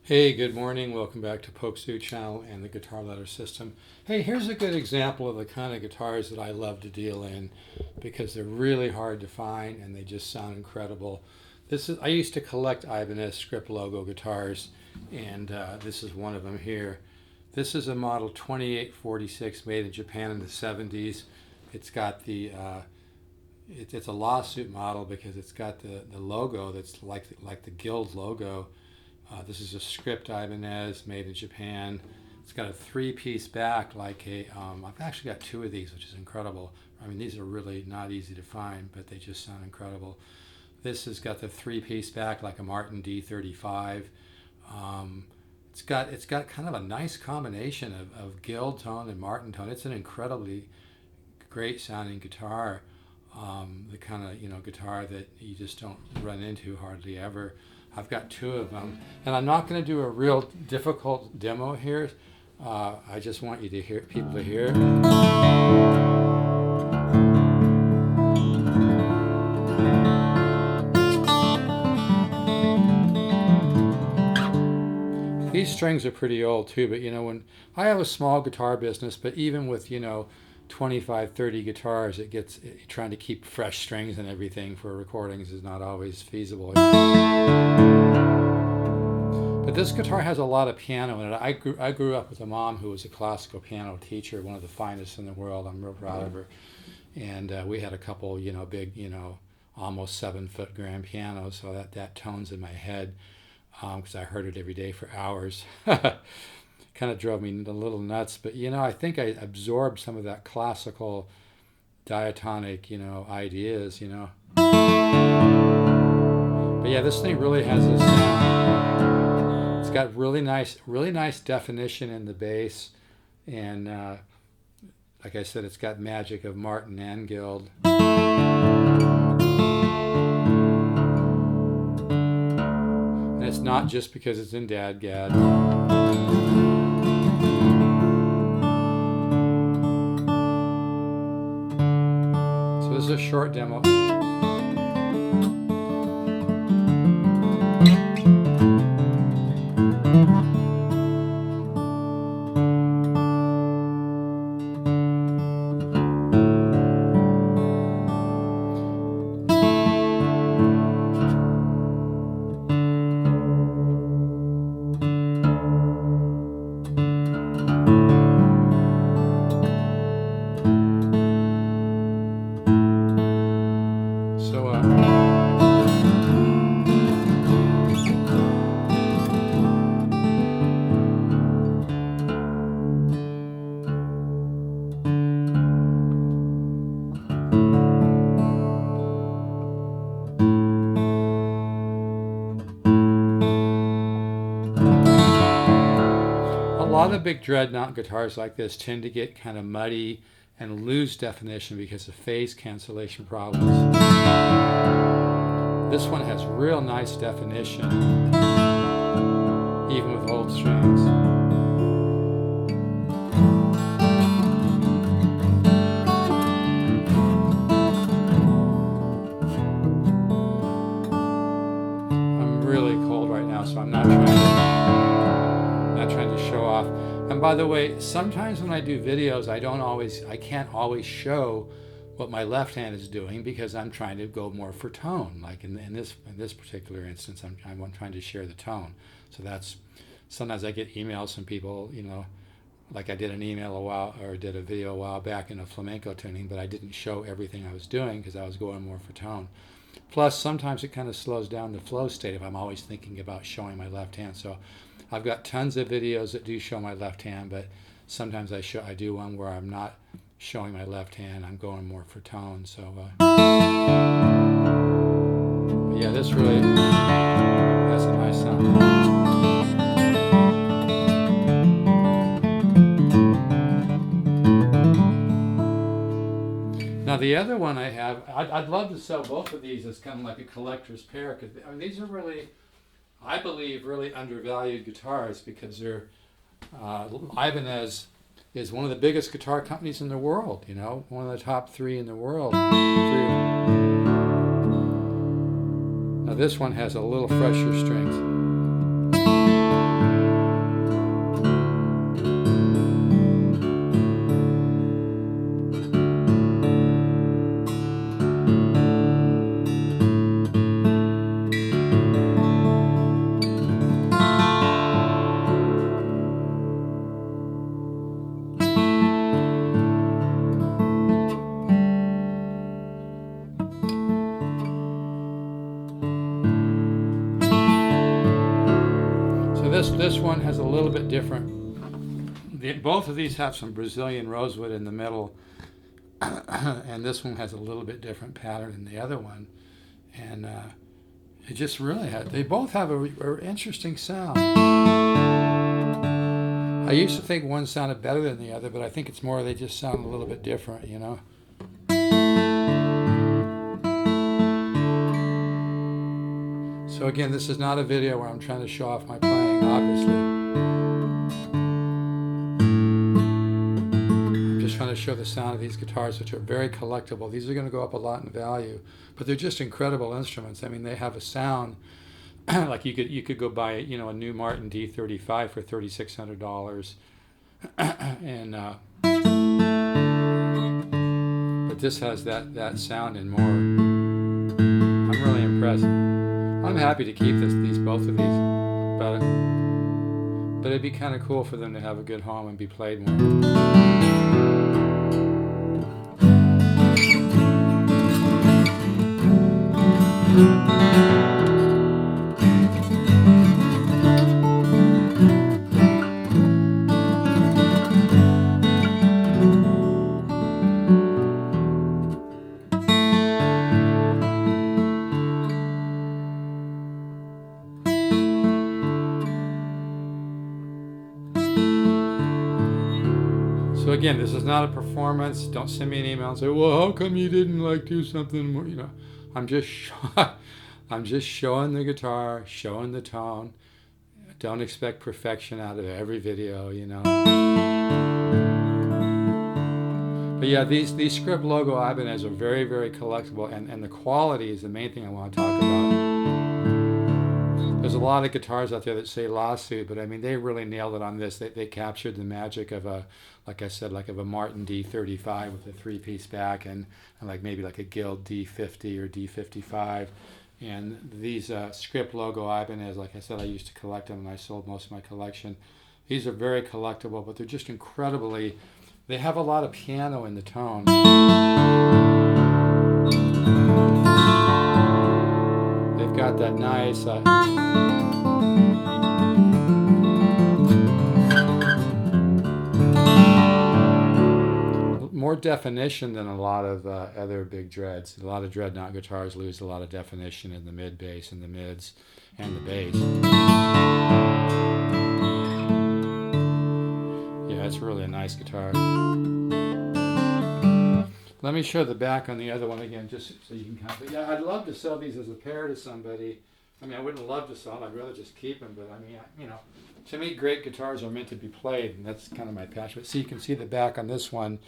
Hey, good morning. Welcome back to Pope Sue channel and the guitar letter system. Hey, here's a good example of the kind of guitars that I love to deal in because they're really hard to find and they just sound incredible. I used to collect Ibanez script logo guitars, and this is one of them here. This is a model 2846 made in Japan in the 70s. It's got it's a lawsuit model because it's got the logo that's like the Guild logo. This is a script Ibanez made in Japan. It's got a three-piece back I've actually got two of these, which is incredible. I mean, these are really not easy to find, but they just sound incredible. This has got the three-piece back like a Martin D35. It's got kind of a nice combination of Guild tone and Martin tone. It's an incredibly great sounding guitar. The kind of guitar that you just don't run into hardly ever. I've got two of them, and I'm not going to do a real difficult demo here. I just want you to hear, people to hear. These strings are pretty old too, but when I have a small guitar business, but even with 25, 30 guitars, trying to keep fresh strings and everything for recordings is not always feasible. But this guitar has a lot of piano in it. I grew up with a mom who was a classical piano teacher, one of the finest in the world. I'm real proud of her. And we had a couple, big, almost 7-foot grand pianos, so that tones in my head because I heard it every day for hours. Kind of drove me a little nuts, but I think I absorbed some of that classical diatonic ideas. But yeah, this thing really has a sound. It's got really nice definition in the bass, and like I said, it's got magic of Martin and Guild. And it's not just because it's in Dadgad. This is a short demo. A lot of big dreadnought guitars like this tend to get kind of muddy and lose definition because of phase cancellation problems. This one has real nice definition, even with old strings. I'm really cold right now, so I'm not trying to show off. And by the way, sometimes when I do videos, I can't always show what my left hand is doing because I'm trying to go more for tone. Like in this particular instance, I'm trying to share the tone. So sometimes I get emails from people, like I did did a video a while back in a flamenco tuning, but I didn't show everything I was doing because I was going more for tone. Plus, sometimes it kind of slows down the flow state if I'm always thinking about showing my left hand. So I've got tons of videos that do show my left hand, but sometimes I do one where I'm not showing my left hand. I'm going more for tone. So yeah, this really has a nice sound. Now the other one I have, I'd love to sell both of these as kind of like a collector's pair, because these are really, I believe, really undervalued guitars because they're Ibanez is one of the biggest guitar companies in the world. One of the top 3 in the world. Now this one has a little fresher strings. this one has a little bit different. Both of these have some Brazilian rosewood in the middle, and this one has a little bit different pattern than the other one. And it just really they both have a interesting sound. I used to think one sounded better than the other, but I think it's more they just sound a little bit different, you know. So again, this is not a video where I'm trying to show off my playing, obviously. I'm just trying to show the sound of these guitars, which are very collectible. These are going to go up a lot in value, but they're just incredible instruments. I mean, they have a sound like you could go buy, you know, a new Martin D35 for $3,600, and but this has that sound and more. I'm really impressed. I'm happy to keep both of these, but it'd be kind of cool for them to have a good home and be played more. So again, this is not a performance. Don't send me an email and say, well, how come you didn't like do something more, you know. I'm just showing the guitar, showing the tone. Don't expect perfection out of every video, you know. But yeah, these script logo Ibanez are very, very collectible, and the quality is the main thing I want to talk about. There's a lot of guitars out there that say lawsuit, but I mean, they really nailed it on this. They captured the magic of a, like I said, like of a Martin D35 with a three-piece back, and like maybe like a Guild D50 or D55. And these script logo Ibanez, like I said, I used to collect them, and I sold most of my collection. These are very collectible, but they're just incredibly, they have a lot of piano in the tone. They've got that nice more definition than a lot of other big dreads. A lot of dreadnought guitars lose a lot of definition in the mid bass and the mids and the bass. Yeah, it's really a nice guitar. Let me show the back on the other one again, just so you can kind of, yeah, I'd love to sell these as a pair to somebody. I mean, I wouldn't love to sell them, I'd rather just keep them, but I mean, you know, to me, great guitars are meant to be played, and that's kind of my passion. But see, you can see the back on this one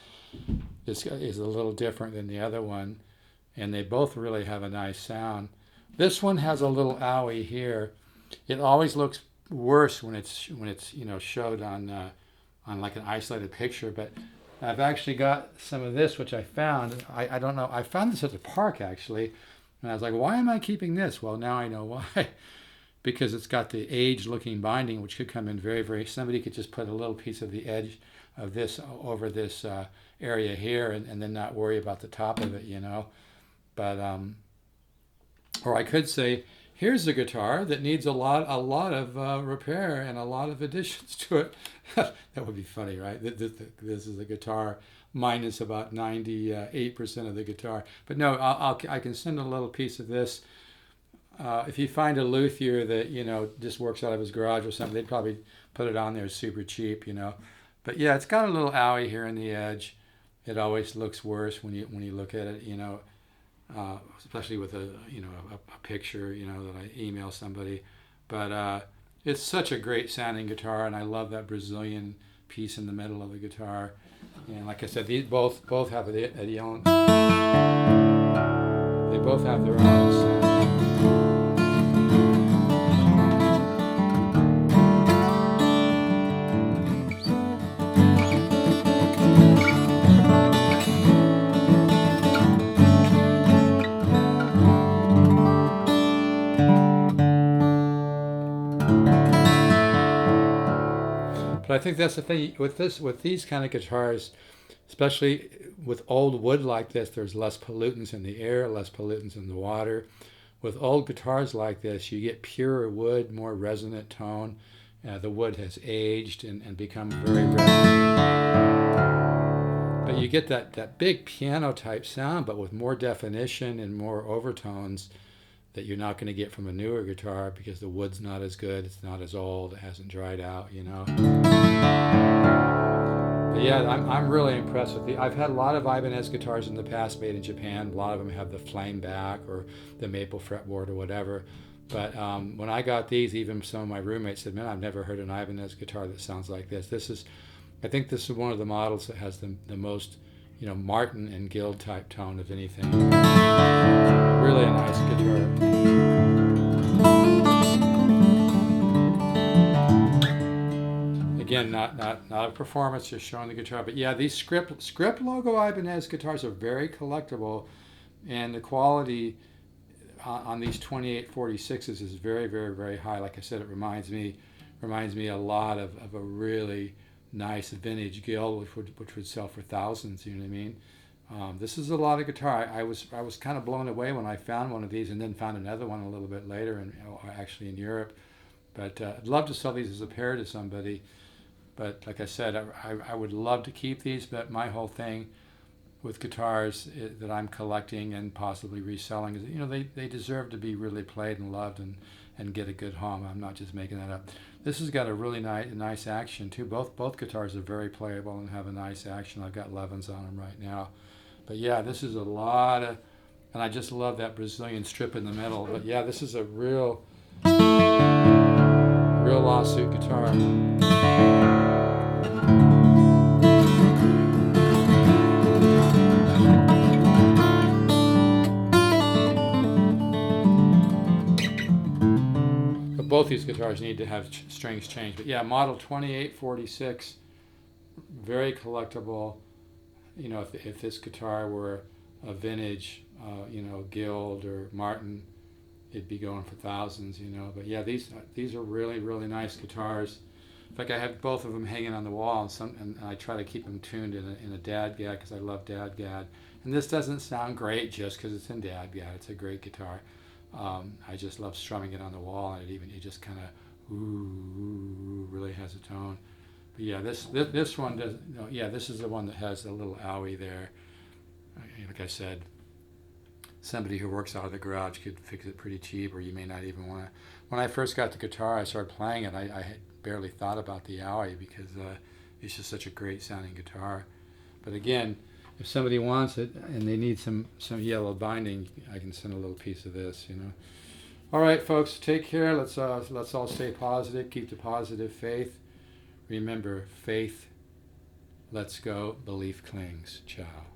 is a little different than the other one, and they both really have a nice sound. This one has a little owie here. It always looks worse when it's you know, showed on like an isolated picture, but I've actually got some of this, which I found. I don't know. I found this at the park, actually. And I was like, why am I keeping this? Well, now I know why. Because it's got the age-looking binding, which could come in very, very... Somebody could just put a little piece of the edge of this over this area here, and then not worry about the top of it, you know. But, or I could say, here's a guitar that needs a lot of repair and a lot of additions to it. That would be funny, right? This is a guitar minus about 98% of the guitar. But no, I can send a little piece of this. If you find a luthier that, you know, just works out of his garage or something, they'd probably put it on there super cheap, you know. But yeah, it's got a little owie here in the edge. It always looks worse when you look at it, you know. Especially with a picture, you know, that I email somebody. But it's such a great sounding guitar, and I love that Brazilian piece in the middle of the guitar. And like I said, these both have their own. They both have their own sound. But I think that's the thing with these kind of guitars, especially with old wood like this, there's less pollutants in the air, less pollutants in the water. With old guitars like this, you get purer wood, more resonant tone, The wood has aged and become very red. But you get that big piano type sound, but with more definition and more overtones that you're not going to get from a newer guitar because the wood's not as good, it's not as old, it hasn't dried out, you know. But yeah, I'm really impressed with I've had a lot of Ibanez guitars in the past made in Japan. A lot of them have the flame back or the maple fretboard or whatever. But when I got these, even some of my roommates said, man, I've never heard an Ibanez guitar that sounds like this. I think this is one of the models that has the most, you know, Martin and Guild type tone of anything. Really a nice guitar. Again, not a performance, just showing the guitar. But yeah, these script logo Ibanez guitars are very collectible, and the quality on these 2846s is very, very, very high. Like I said, it reminds me a lot of a really nice vintage Guild, which would sell for thousands. You know what I mean? This is a lot of guitar. I was kind of blown away when I found one of these, and then found another one a little bit later, and actually in Europe. But I'd love to sell these as a pair to somebody. But like I said, I would love to keep these. But my whole thing with guitars that I'm collecting and possibly reselling is, you know, they deserve to be really played and loved and get a good home. I'm not just making that up. This has got a really nice action too. Both guitars are very playable and have a nice action. I've got 11s on them right now. But yeah, this is a lot of, and I just love that Brazilian strip in the middle. But yeah, this is a real lawsuit guitar. But both these guitars need to have strings changed. But yeah, model 2846, very collectible. You know, if this guitar were a vintage, you know, Guild or Martin, it'd be going for thousands, you know. But yeah, these are really, really nice guitars. In fact, I have both of them hanging on the wall, and I try to keep them tuned in a DADGAD because I love DADGAD. And this doesn't sound great just because it's in DADGAD. It's a great guitar. I just love strumming it on the wall, and it just kind of really has a tone. But yeah, this one does. No, yeah, this is the one that has a little owie there. Like I said, somebody who works out of the garage could fix it pretty cheap, or you may not even want to. When I first got the guitar, I started playing it. I had barely thought about the owie because it's just such a great sounding guitar. But again, if somebody wants it and they need some yellow binding, I can send a little piece of this, you know. All right, folks, take care. Let's all stay positive. Keep the positive faith. Remember, faith lets go, belief clings. Ciao.